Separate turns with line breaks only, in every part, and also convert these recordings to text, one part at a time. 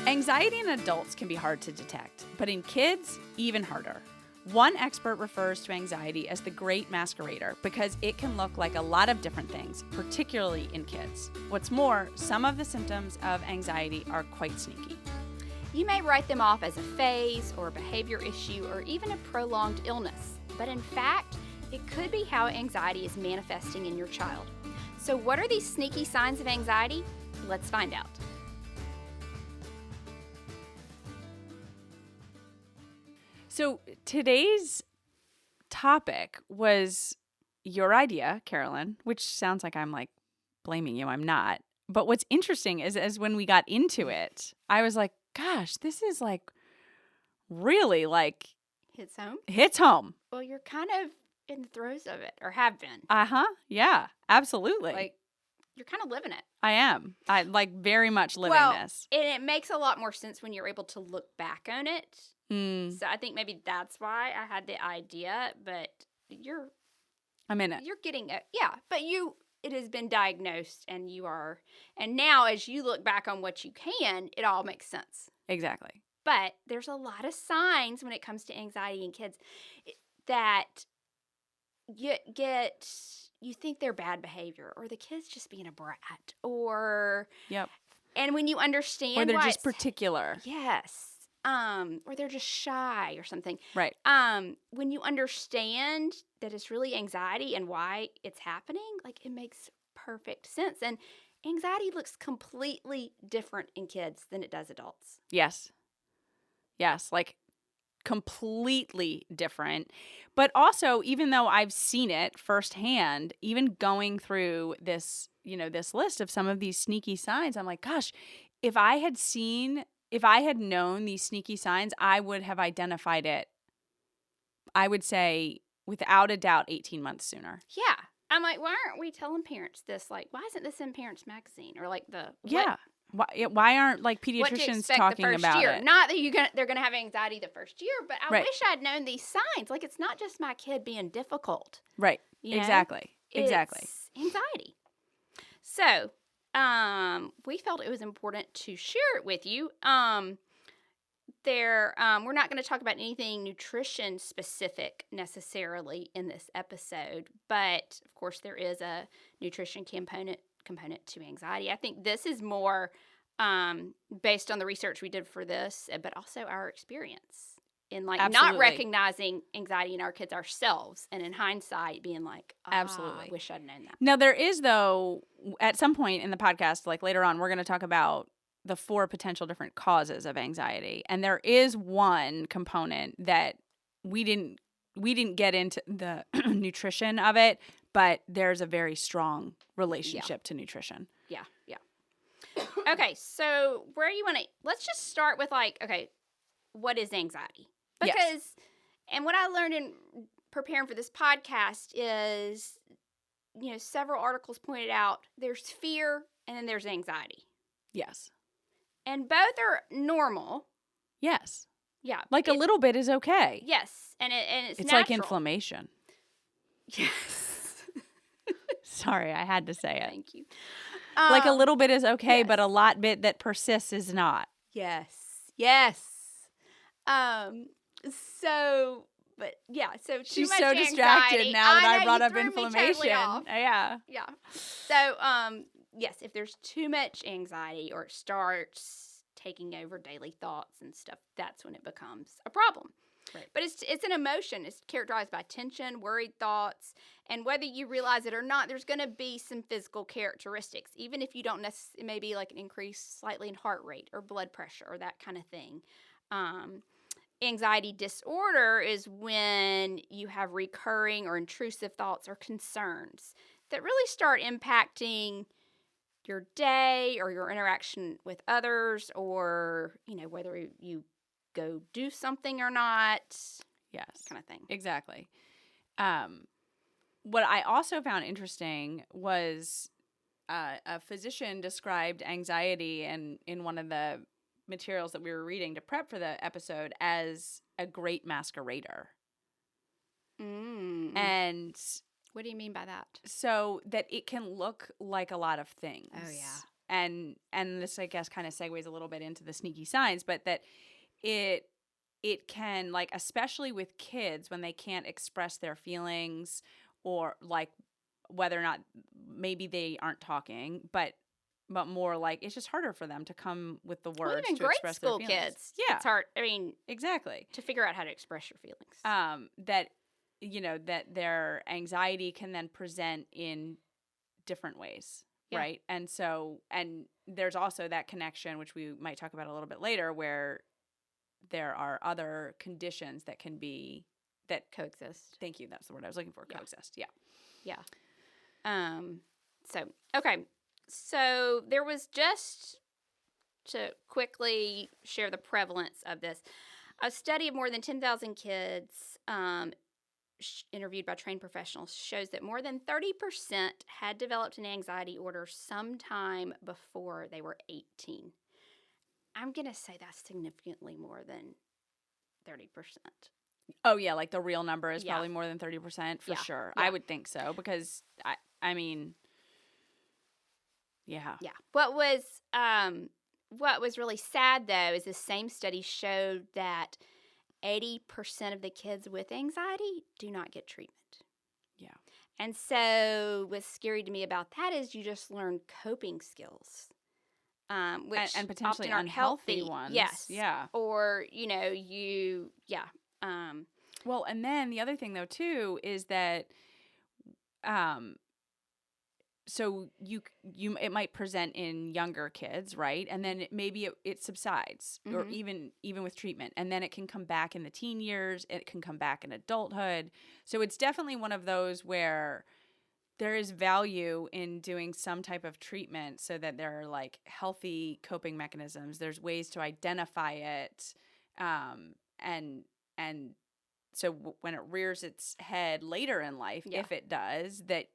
Anxiety in adults can be hard to detect, but in kids, even harder. One expert refers to anxiety as the great masquerader because it can look like a lot of different things, particularly in kids. What's more, some of the symptoms of anxiety are quite sneaky.
You may write them off as a phase or a behavior issue or even a prolonged illness, but in fact, it could be how anxiety is manifesting in your child. So what are these sneaky signs of anxiety? Let's find out.
So today's topic was your idea, Carolyn, which sounds like I'm like blaming you. I'm not. But what's interesting is as when we got into it, I was like, gosh, this is like really like
Hits home?
Well,
you're kind of in the throes of it, or have been.
Yeah, absolutely.
Like, you're kind of living it.
I am. I like very much living this.
And it makes a lot more sense when you're able to look back on it. So I think maybe that's why I had the idea, but
I'm in it.
You're getting it. Yeah, but it has been diagnosed and now as you look back on what you can, it all makes sense.
Exactly.
But there's a lot of signs when it comes to anxiety in kids that you think they're bad behavior, or the kid's just being a brat, or
Yep.
And when you understand,
or they're just particular.
Yes. Or they're just shy or something.
Right.
When you understand that it's really anxiety and why it's happening, like, it makes perfect sense. And anxiety looks completely different in kids than it does adults.
Yes, like completely different. But also, even though I've seen it firsthand, even going through this, this list of some of these sneaky signs, I'm like, gosh, if I had known these sneaky signs, I would have identified it, I would say, without a doubt, 18 months sooner.
Yeah. I'm like, why aren't we telling parents this? Like, why isn't this in Parents Magazine? Or like
Yeah. Why aren't like pediatricians talking about it?
Not that they're going to have anxiety the first year, but I
Right.
wish I'd known these signs. Like, it's not just my kid being difficult.
Right.
You know?
Exactly.
It's anxiety. So, we felt it was important to share it with you. We're not going to talk about anything nutrition specific necessarily in this episode, but of course there is a nutrition component to anxiety. I think this is more based on the research we did for this, but also our experience in like
Absolutely.
not recognizing anxiety in our kids ourselves, and in hindsight being like,
Absolutely.
I wish I'd known that.
Now, there is, though, at some point in the podcast, like later on, we're going to talk about the 4 potential different causes of anxiety. And there is one component that we didn't get into the nutrition of it, but there's a very strong relationship to nutrition.
Yeah. Okay, so let's just start with what is anxiety? Because, and what I learned in preparing for this podcast is, several articles pointed out there's fear and then there's anxiety.
Yes.
And both are normal.
Yes.
Yeah.
Like a little bit is okay.
Yes. And it's
natural. Like inflammation.
Yes.
Sorry, I had to say it.
Thank you.
Like a little bit is okay,
yes.
But a lot bit that persists is not.
Yes. So
she's
much
so
anxiety.
Distracted now that I brought up
threw
inflammation.
Me totally off.
Yeah.
So, yes, if there's too much anxiety or it starts taking over daily thoughts and stuff, that's when it becomes a problem.
Right.
But it's an emotion. It's characterized by tension, worried thoughts, and whether you realize it or not, there's going to be some physical characteristics, even if you don't necessarily, it may be like an increase slightly in heart rate or blood pressure or that kind of thing. Anxiety disorder is when you have recurring or intrusive thoughts or concerns that really start impacting your day or your interaction with others, or, whether you go do something or not.
Yes.
Kind of thing.
Exactly. What I also found interesting was a physician described anxiety in one of the materials that we were reading to prep for the episode as a great masquerader. And
what do you mean by that?
So that it can look like a lot of things.
Oh, yeah.
this, I guess, kind of segues a little bit into the sneaky signs, but that it can, like, especially with kids when they can't express their feelings, or like whether or not maybe they aren't talking, but more like it's just harder for them to come with the
Well,
words
even
to
grade
express their
school
feelings.
kids,
Yeah,
it's hard. I mean,
exactly.
to figure out how to express your feelings.
That, that their anxiety can then present in different ways,
Yeah.
right? And there's also that connection, which we might talk about a little bit later, where there are other conditions that can be that
Coexist.
Thank you. That's the word I was looking for.
Yeah.
Coexist. Yeah.
Yeah. Okay. So there was, just to quickly share the prevalence of this, a study of more than 10,000 kids interviewed by trained professionals shows that more than 30% had developed an anxiety order sometime before they were 18. I'm going to say that's significantly more than 30%.
Oh, yeah. Like the real number is
Yeah.
probably more than 30% for
Yeah.
sure.
Yeah.
I would think so, because I mean, yeah.
Yeah. What was really sad, though, is the same study showed that 80% of the kids with anxiety do not get treatment.
Yeah.
And so what's scary to me about that is you just learn coping skills, which
and potentially
often aren't
unhealthy
healthy.
ones.
Yes.
Yeah.
Or,
Well, and then the other thing, though, too, is that so it might present in younger kids, right? And then maybe it subsides, or even with treatment, and then it can come back in the teen years. It can come back in adulthood. So it's definitely one of those where there is value in doing some type of treatment so that there are, like, healthy coping mechanisms. There's ways to identify it, and so when it rears its head later in life,
Yeah.
if it does, that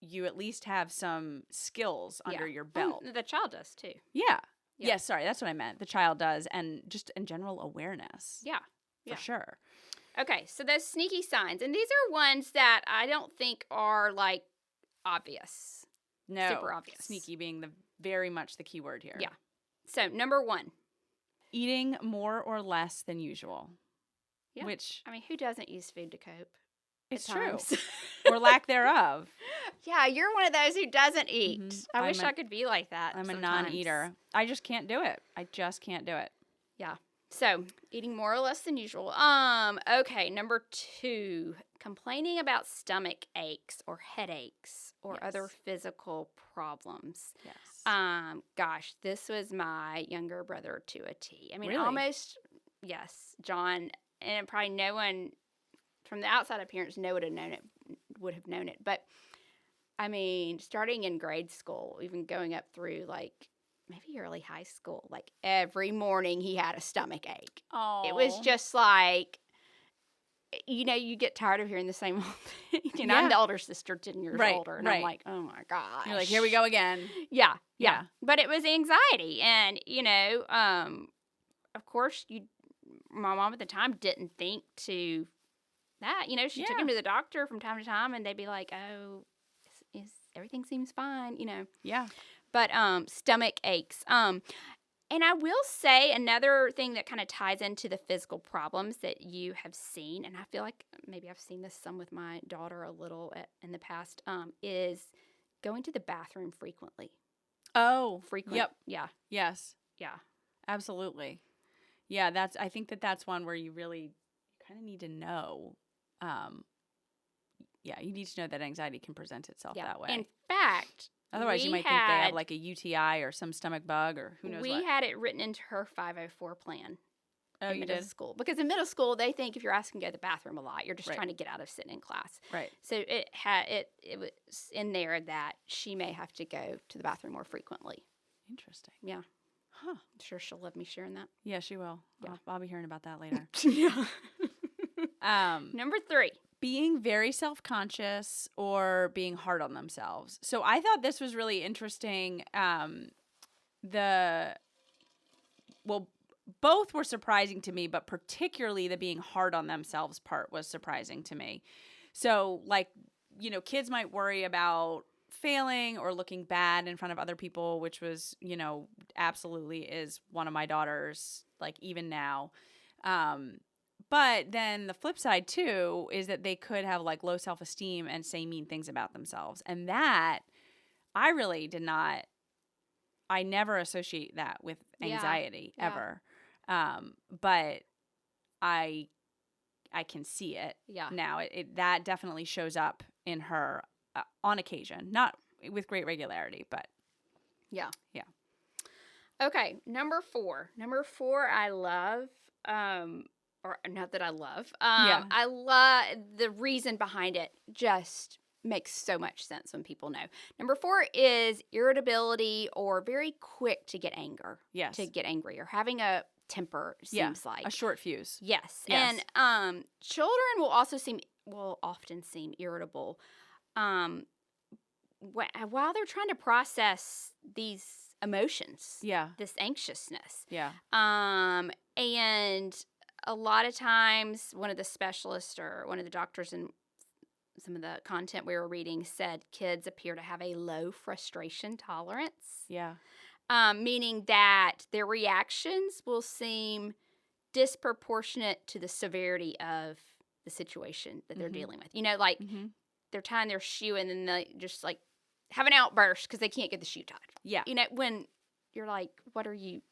you at least have some skills under your belt.
The child does, too.
Yeah.
Yeah.
Yes, sorry, that's what I meant. The child does, and just in general awareness.
Yeah.
For sure.
Okay, so those sneaky signs. And these are ones that I don't think are, like, obvious.
No.
Super obvious.
Sneaky being very much the key word here.
Yeah. So, number 1.
Eating more or less than usual.
Yeah.
Which,
I mean, who doesn't use food to cope?
It's true.
Times?
Or lack thereof.
Yeah, you're one of those who doesn't eat.
Mm-hmm.
I wish I could be like that.
I'm
sometimes.
a non-eater. I just can't do it. I just can't do it.
Yeah. So, eating more or less than usual. Okay, number 2, complaining about stomach aches or headaches or other physical problems.
Yes.
Gosh, this was my younger brother to a T. I mean,
Really?
almost, yes, John, and probably no one from the outside appearance would have known it. But I mean, starting in grade school, even going up through, like, maybe early high school, like, every morning he had a stomach ache.
Oh.
It was just like, you get tired of hearing the same old thing. I'm the older sister, 10 years older, and I'm like, oh my gosh.
You're like, here we go again.
Yeah. But it was anxiety, and of course, my mom at the time didn't think to that. She took him to the doctor from time to time, and they'd be like, oh, everything seems fine,
Yeah.
But stomach aches. And I will say another thing that kind of ties into the physical problems that you have seen, and I feel like maybe I've seen this some with my daughter a little in the past, is going to the bathroom frequently.
Oh.
Frequent.
Yep.
Yeah.
Yes.
Yeah.
Absolutely. Yeah, I think that's one where you really kind of need to know. You need to know that anxiety can present itself that way.
In fact,
otherwise you might think they have, like, a UTI or some stomach bug or who knows what.
We had it written into her 504 plan.
Oh,
in
you
middle
did?
school. Because in middle school, they think if you're asking to go to the bathroom a lot, you're just
Right.
trying to get out of sitting in class.
Right.
So it was in there that she may have to go to the bathroom more frequently.
Interesting.
Yeah.
Huh.
I'm sure she'll love me sharing that.
Yeah, she will.
Yeah.
I'll be hearing about that later.
Yeah.
Number
3.
Being very self-conscious or being hard on themselves. So I thought this was really interesting. Both were surprising to me, but particularly the being hard on themselves part was surprising to me. So, like, kids might worry about failing or looking bad in front of other people, which was, absolutely is one of my daughters, like even now. But then the flip side too is that they could have like low self-esteem and say mean things about themselves. And that I really I never associate that with anxiety ever. But I can see it now. That definitely shows up in her on occasion, not with great regularity, but
yeah.
Yeah.
Okay, number 4. Number 4 I love, or not that I love. I love the reason behind it. Just makes so much sense when people know. Number 4 is irritability or very quick to get angry.
Yes.
To get angry or having a temper seems like
a short fuse.
Yes.
Yes.
And children will often seem irritable while they're trying to process these emotions.
Yeah.
This anxiousness.
Yeah.
And a lot of times one of the specialists or one of the doctors in some of the content we were reading said kids appear to have a low frustration tolerance.
Yeah.
Meaning that their reactions will seem disproportionate to the severity of the situation that they're dealing with. Like they're tying their shoe and then they just like have an outburst because they can't get the shoe tied.
Yeah.
When you're like, what are you?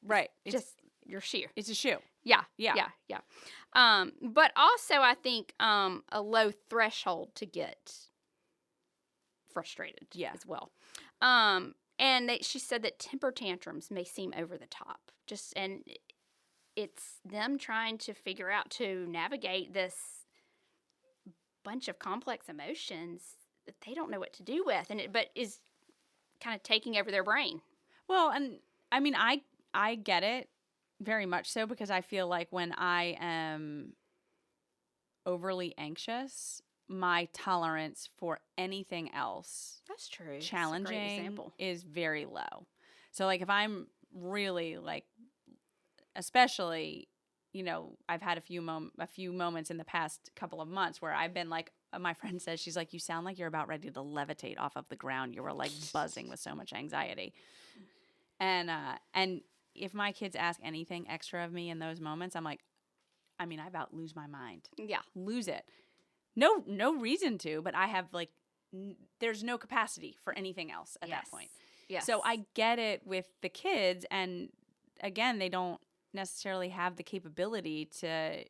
Right.
It's just your shoe.
It's a shoe.
Yeah.
Yeah.
Yeah. Yeah. But also I think a low threshold to get frustrated as well. And she said that temper tantrums may seem over the top. And it's them trying to figure out to navigate this bunch of complex emotions that they don't know what to do with, but is kind of taking over their brain.
Well, and I mean, I get it very much so because I feel like when I am overly anxious, my tolerance for anything else
That's true.
challenging is very low. So like if I'm really like, especially, I've had a few moments in the past couple of months where I've been like, my friend says, she's like, you sound like you're about ready to levitate off of the ground. You were like buzzing with so much anxiety. And if my kids ask anything extra of me in those moments, I'm like, I about lose my mind.
Yeah.
Lose it. No reason to, but I have like, there's no capacity for anything else at that point.
Yes.
So I get it with the kids. And again, they don't necessarily have the capability to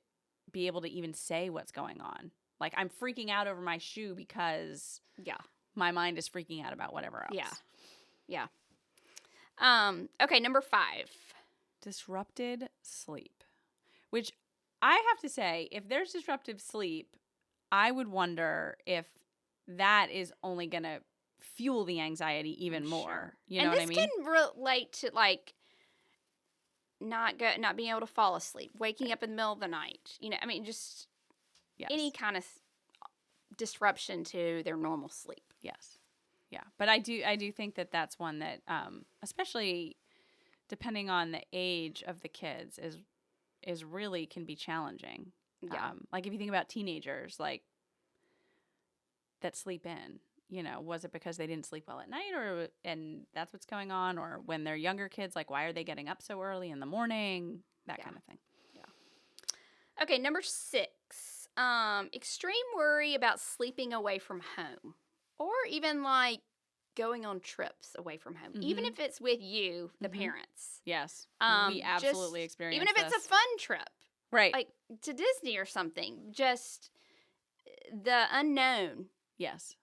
be able to even say what's going on. Like I'm freaking out over my shoe because my mind is freaking out about whatever else.
Yeah. Okay, number 5.
Disrupted sleep. Which I have to say, if there's disruptive sleep, I would wonder if that is only going to fuel the anxiety even more.
Sure.
You know what I mean?
And this can relate to like not being able to fall asleep, waking up in the middle of the night. Just any kind of disruption to their normal sleep.
Yes. Yeah. But I do think that that's one that, especially depending on the age of the kids, is really can be challenging.
Yeah.
Like if you think about teenagers, like that sleep in, was it because they didn't sleep well at night and that's what's going on? Or when they're younger kids, like why are they getting up so early in the morning? That kind of thing.
Yeah. Okay. Number 6, extreme worry about sleeping away from home or even like going on trips away from home, even if it's with you, the parents.
Yes. We absolutely experience
even if
this.
it's a fun trip.
Right.
Like to Disney or something, just the unknown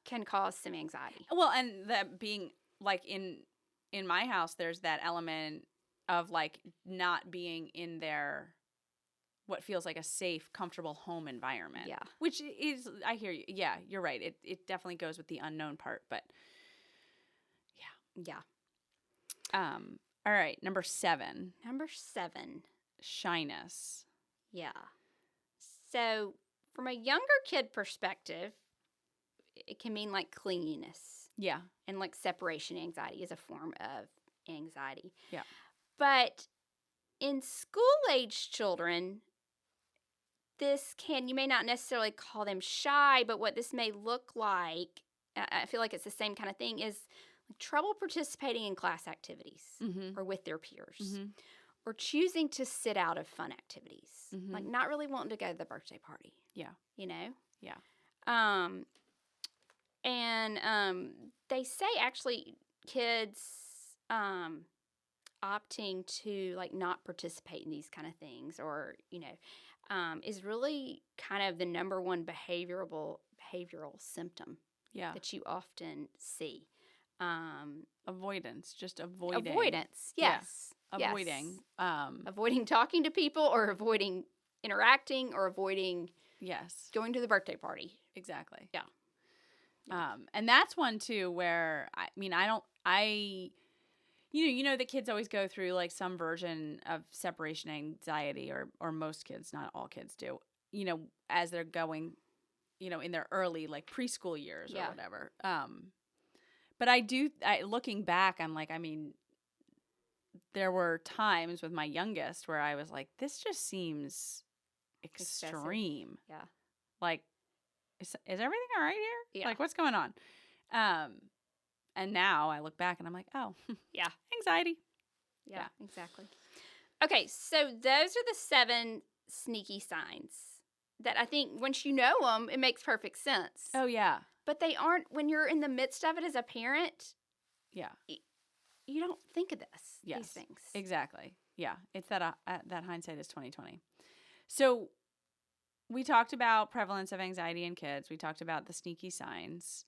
can cause some anxiety.
Well, and that being like in my house, there's that element of like not being in their what feels like a safe, comfortable home environment.
Yeah.
Which is, I hear you. Yeah, you're right. It definitely goes with the unknown part, but
yeah.
All right, number 7.
Number 7.
Shyness.
Yeah. So from a younger kid perspective, it can mean like clinginess.
Yeah.
And like separation anxiety is a form of anxiety.
Yeah.
But in school-age children, you may not necessarily call them shy, but what this may look like I feel like it's the same kind of thing, is trouble participating in class activities
Mm-hmm.
or with their peers,
Mm-hmm.
or choosing to sit out of fun activities,
Mm-hmm.
like not really wanting to go to the birthday party.
Yeah.
You know?
Yeah.
And they say actually kids opting to like not participate in these kind of things, or is really kind of the number one behavioral symptom
Yeah.
that you often see.
Avoidance, just avoiding.
Avoidance,
Yeah.
yes.
Avoiding.
Yes. Avoiding talking to people, or avoiding interacting, or avoiding
Yes.
going to the birthday party.
Exactly.
Yeah.
And that's one too where the kids always go through like some version of separation anxiety, or most kids, not all kids do, as they're going, in their early like preschool years or whatever. But looking back, I'm like, there were times with my youngest where I was like, this just seems extreme.
Excessive. Yeah.
Like, is everything all right here?
Yeah.
Like, what's going on? And now I look back and I'm like, oh,
yeah,
anxiety.
Yeah, exactly. Okay, so those are the 7 sneaky signs that I think once you know them, it makes perfect sense.
Oh, yeah.
But they aren't, when you're in the midst of it as a parent.
Yeah.
You don't think of these
Yes,
things.
Exactly. Yeah. It's that hindsight is 20/20. So we talked about prevalence of anxiety in kids. We talked about the sneaky signs.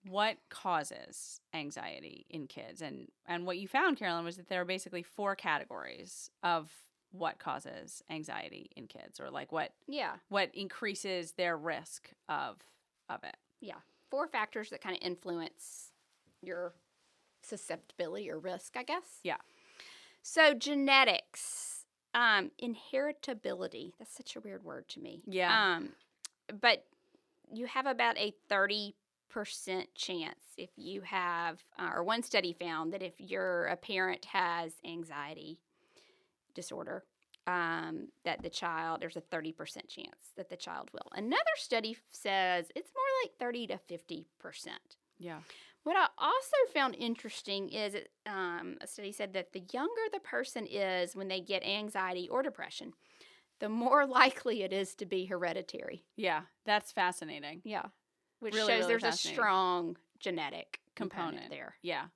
What causes anxiety in kids? And what you found, Carolyn, was that there are basically 4 categories of what causes anxiety in kids, or like what increases their risk of it.
Yeah. 4 factors that kind of influence your susceptibility or risk, I guess.
Yeah.
So genetics, inheritability. That's such a weird word to me.
Yeah.
But you have about a 30% chance if you have, or one study found that if a parent has anxiety disorder, that there's a 30% chance that the child will. Another study says it's more like 30 to 50%.
Yeah.
What I also found interesting is a study said that the younger the person is when they get anxiety or depression, the more likely it is to be hereditary.
Yeah, that's fascinating.
Yeah. Which
really,
shows
really
there's a strong genetic component there.
Yeah.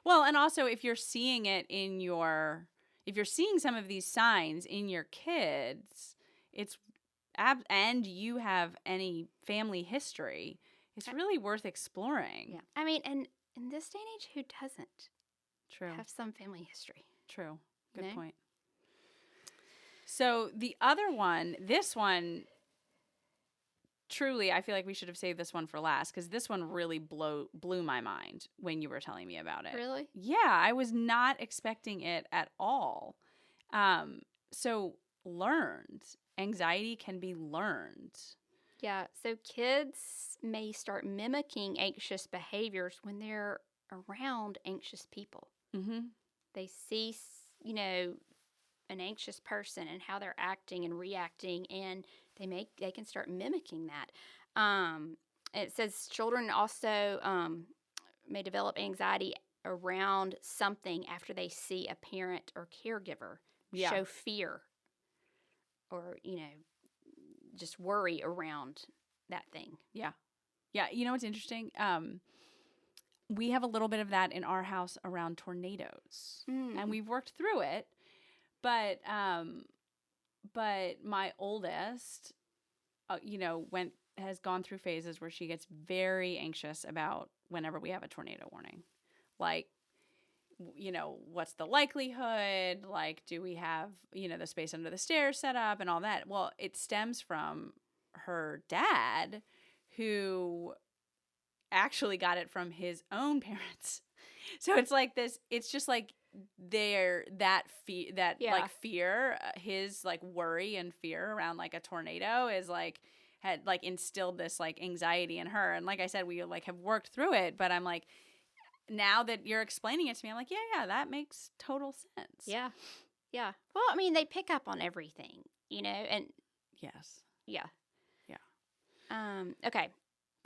Well, and also if you're seeing it if you're seeing some of these signs in your kids, and you have any family history, it's really worth exploring.
Yeah. I mean, and in this day and age, who doesn't have some family history?
True. Good point. So the other one, this one, truly, I feel like we should have saved this one for last, because this one really blew my mind when you were telling me about it.
Really?
Yeah, I was not expecting it at all. So learned. Anxiety can be learned.
Yeah, so kids may start mimicking anxious behaviors when they're around anxious people.
Mm-hmm. They
see, an anxious person and how they're acting and reacting, and they can start mimicking that. It says children also may develop anxiety around something after they see a parent or caregiver show fear or, just worry around that thing.
Yeah. Yeah. You know what's interesting? We have a little bit of that in our house around tornadoes. And we've worked through it. But my oldest, has gone through phases where she gets very anxious about whenever we have a tornado warning. Like, what's the likelihood? Like, do we have, the space under the stairs set up and all that? Well, it stems from her dad, who actually got it from his own parents. So it's like this, it's just like fear, like fear, his like worry and fear around like a tornado had like instilled this like anxiety in her. And like I said, we like have worked through it, but I'm like, now that you're explaining it to me, I'm like, yeah, that makes total sense.
Yeah. Yeah. Well, I mean, they pick up on everything, and
yes.
Yeah.
Yeah.
Okay.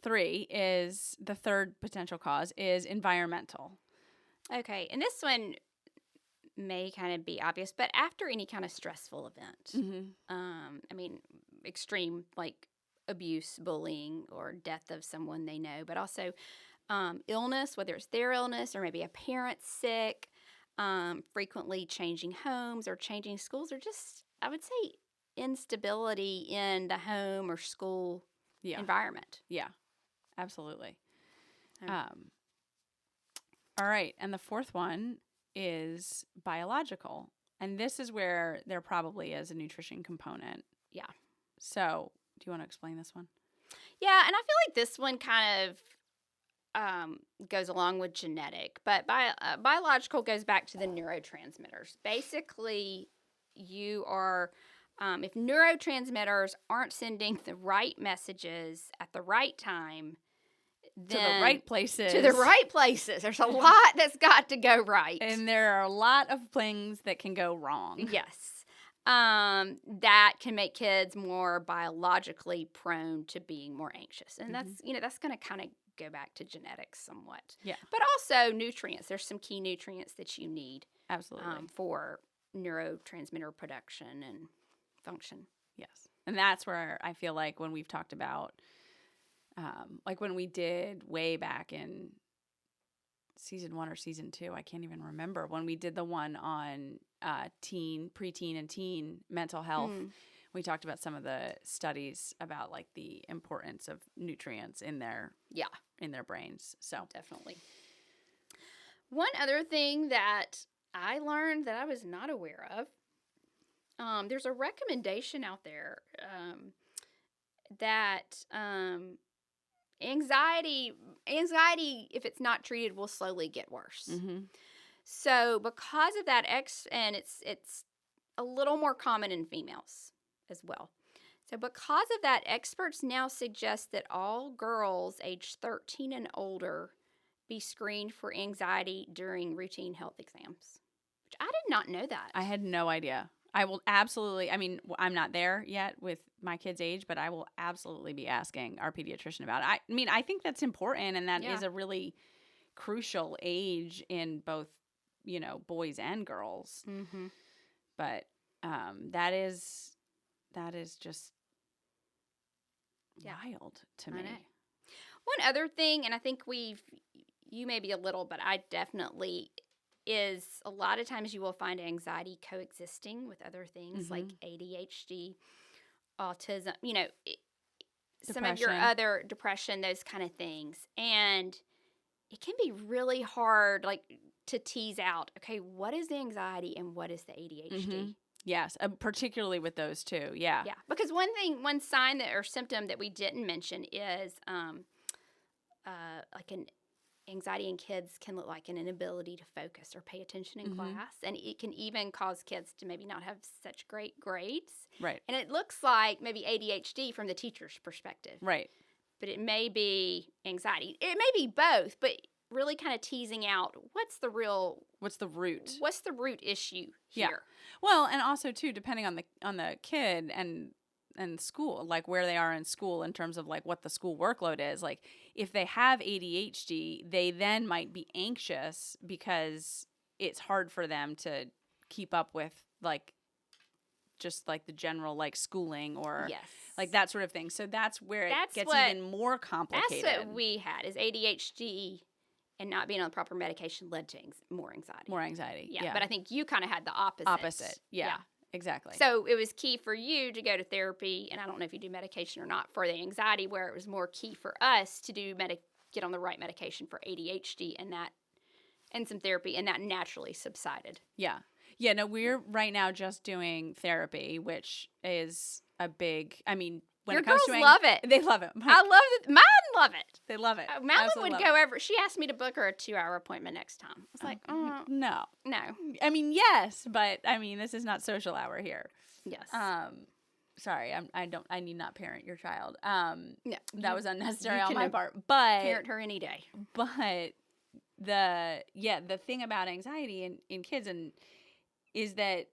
3 is the third potential cause is environmental.
Okay, and this one may kind of be obvious, but after any kind of stressful event, I mean, extreme like abuse, bullying, or death of someone they know, but also illness, whether it's their illness or maybe a parent sick, frequently changing homes or changing schools, or just, I would say, instability in the home or school environment.
Yeah, absolutely.
Okay.
All right, and the fourth one is biological, and this is where there probably is a nutrition component.
Yeah.
So, do you want to explain this one?
Yeah, and I feel like this one kind of goes along with genetic, but biological goes back to the neurotransmitters. Basically, you are, if neurotransmitters aren't sending the right messages at the right time,
to the right places.
To the right places. There's a lot that's got to go right.
And there are a lot of things that can go wrong.
Yes. That can make kids more biologically prone to being more anxious. And that's, that's going to kind of go back to genetics somewhat.
Yeah.
But also nutrients. There's some key nutrients that you need.
Absolutely.
For neurotransmitter production and function.
Yes. And that's where I feel like when we've talked about, like when we did way back in season 1 or season 2, I can't even remember, when we did the one on preteen and teen mental health, we talked about some of the studies about like the importance of nutrients in their brains. So
definitely. One other thing that I learned that I was not aware of, there's a recommendation out there that anxiety, if it's not treated, will slowly get worse. So because of that, and it's a little more common in females as well. So because of that, experts now suggest that all girls aged 13 and older be screened for anxiety during routine health exams. Which I did not know that.
I had no idea. I will absolutely, I mean, I'm not there yet with my kid's age, but I will absolutely be asking our pediatrician about it. I mean, I think that's important, and that is a really crucial age in both, boys and girls. But that is just wild to me.
One other thing, and I think you may be a little, but I definitely is a lot of times you will find anxiety coexisting with other things like ADHD, autism, some of your other depression, those kind of things. And it can be really hard, like, to tease out, okay, what is the anxiety and what is the ADHD?
Yes, particularly with those two. Yeah.
Yeah, because one sign or symptom that we didn't mention is like an anxiety in kids can look like an inability to focus or pay attention in class, and it can even cause kids to maybe not have such great grades.
Right.
And it looks like maybe ADHD from the teacher's perspective.
Right.
But it may be anxiety. It may be both, but really kind of teasing out what's the root issue here.
Yeah. Well, and also too, depending on the kid and school, like where they are in school in terms of like what the school workload is. Like if they have ADHD, they then might be anxious because it's hard for them to keep up with like just like the general like schooling or like that sort of thing. So that's where it gets even more complicated.
That's what we had is ADHD, and not being on the proper medication led to more anxiety.
More anxiety. Yeah.
But I think you kind of had the opposite.
Yeah. Exactly.
So it was key for you to go to therapy, and I don't know if you do medication or not for the anxiety, where it was more key for us to do get on the right medication for ADHD and some therapy, and that naturally subsided.
Yeah. Yeah, no, we're right now just doing therapy, which is a big, I mean, when
Your
it comes
girls
to
love it.
They love it.
I love it. Mine love it.
They love it.
Madeline would go over. She asked me to book her a 2-hour appointment next time. I was like,
no.
No.
I mean, yes, but I mean, this is not social hour here.
Yes.
Sorry, I need not parent your child.
No.
That was unnecessary on my part. But
parent her any day.
But the thing about anxiety in kids is that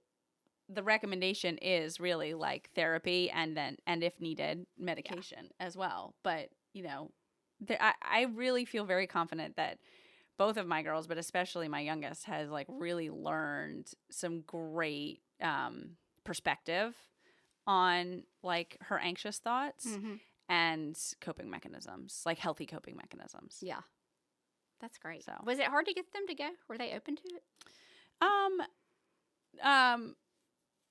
the recommendation is really like therapy and if needed medication as well. But I really feel very confident that both of my girls, but especially my youngest, has like really learned some great perspective on like her anxious thoughts and coping mechanisms, like healthy coping mechanisms.
Yeah. That's great.
So
was it hard to get them to go? Were they open to it?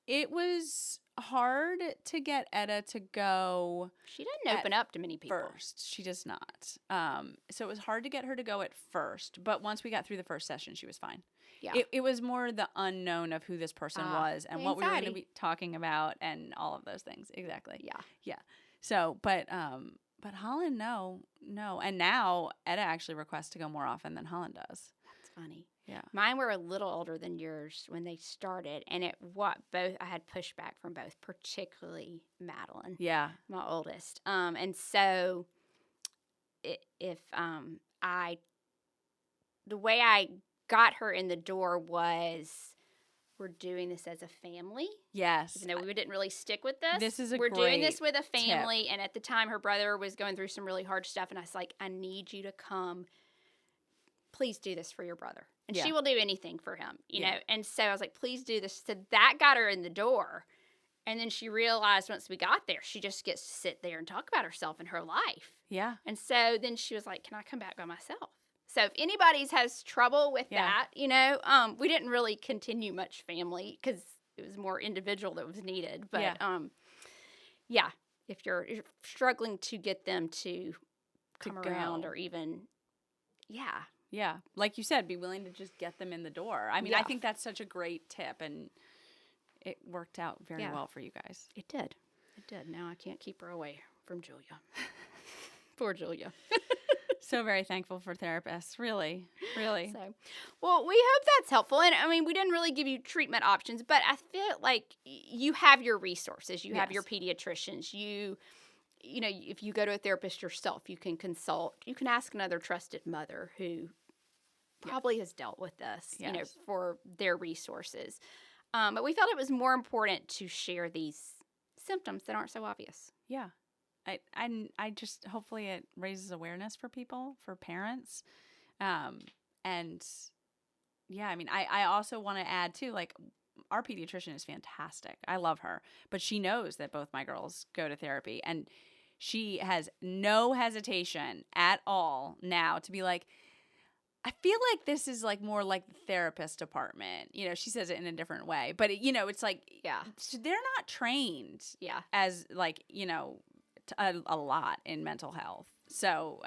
It was hard to get Etta to go.
She doesn't open up to many people.
First, she does not. So it was hard to get her to go at first, but once we got through the first session, she was fine.
Yeah.
It was more the unknown of who this person was and what we were going to be talking about and all of those things. Exactly.
Yeah.
Yeah. So, but Holland, no. And now Etta actually requests to go more often than Holland does.
That's funny.
Yeah.
Mine were a little older than yours when they started, and I had pushback from both, particularly Madeline.
Yeah.
My oldest. And so the way I got her in the door was, we're doing this as a family.
Yes.
Even though we didn't really stick with this.
This is
We're doing this with a
tip.
family. And at the time, her brother was going through some really hard stuff. And I was like, I need you to come. Please do this for your brother. And she will do anything for him, you know. And so I was like, please do this. So that got her in the door. And then she realized once we got there, she just gets to sit there and talk about herself and her life.
Yeah.
And so then she was like, can I come back by myself? So if anybody's has trouble with that, you know, we didn't really continue much family because it was more individual that was needed. But, if you're struggling to get them to come around or even,
Yeah. Like you said, be willing to just get them in the door. I mean, I think that's such a great tip, and it worked out very well for you guys.
It did. It did. Now I can't keep her away from Julia. Poor Julia.
So very thankful for therapists. Really, really.
So, well, we hope that's helpful. And I mean, we didn't really give you treatment options, but I feel like you have your resources. You have your pediatricians. You know, if you go to a therapist yourself, you can consult. You can ask another trusted mother who probably has dealt with this, you know, for their resources. But we felt it was more important to share these symptoms that aren't so obvious.
Yeah. I just, hopefully it raises awareness for people, for parents. And yeah, I mean, I also want to add too, like, our pediatrician is fantastic. I love her, but she knows that both my girls go to therapy, and she has no hesitation at all now to be like, I feel like this is like more like the therapist department. You know, she says it in a different way, but you know, it's like, they're not trained as like, you know, a lot in mental health. So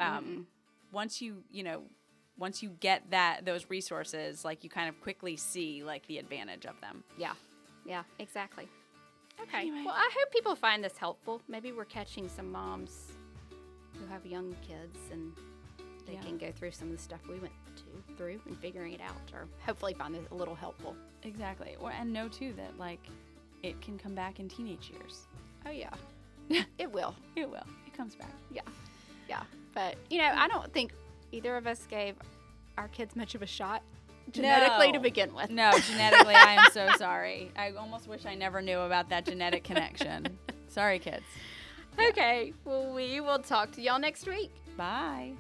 once you get those resources, like, you kind of quickly see like the advantage of them.
Yeah, exactly. Okay.
Anyway.
Well, I hope people find this helpful. Maybe we're catching some moms who have young kids, and they can go through some of the stuff we went through and figuring it out, or hopefully find it a little helpful.
Exactly. And know too that like it can come back in teenage years.
Oh yeah. It will.
It will. It comes back.
Yeah. But, you know, I don't think either of us gave our kids much of a shot genetically to begin with.
No, genetically, I am so sorry. I almost wish I never knew about that genetic connection. Sorry, kids.
Okay. Well, we will talk to y'all next week.
Bye.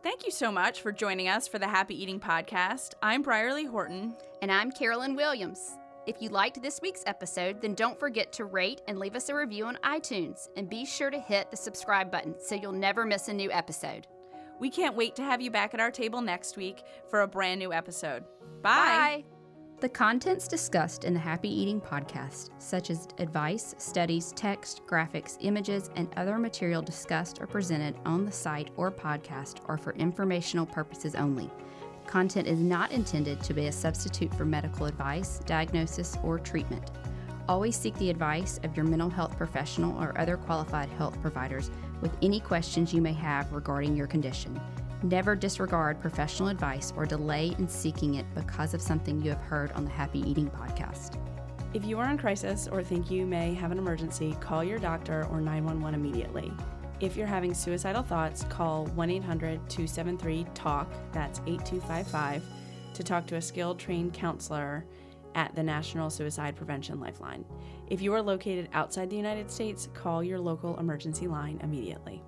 Thank you so much for joining us for the Happy Eating Podcast. I'm Brierley Horton.
And I'm Carolyn Williams. If you liked this week's episode, then don't forget to rate and leave us a review on iTunes. And be sure to hit the subscribe button so you'll never miss a new episode.
We can't wait to have you back at our table next week for a brand new episode. Bye.
Bye. The contents discussed in the Happy Eating Podcast, such as advice, studies, text, graphics, images, and other material discussed or presented on the site or podcast, are for informational purposes only. Content is not intended to be a substitute for medical advice, diagnosis, or treatment. Always seek the advice of your mental health professional or other qualified health providers with any questions you may have regarding your condition. Never disregard professional advice or delay in seeking it because of something you have heard on the Happy Eating Podcast.
If you are in crisis or think you may have an emergency, call your doctor or 911 immediately. If you're having suicidal thoughts, call 1-800-273-TALK, that's 8255, to talk to a skilled trained counselor at the National Suicide Prevention Lifeline. If you are located outside the United States, call your local emergency line immediately.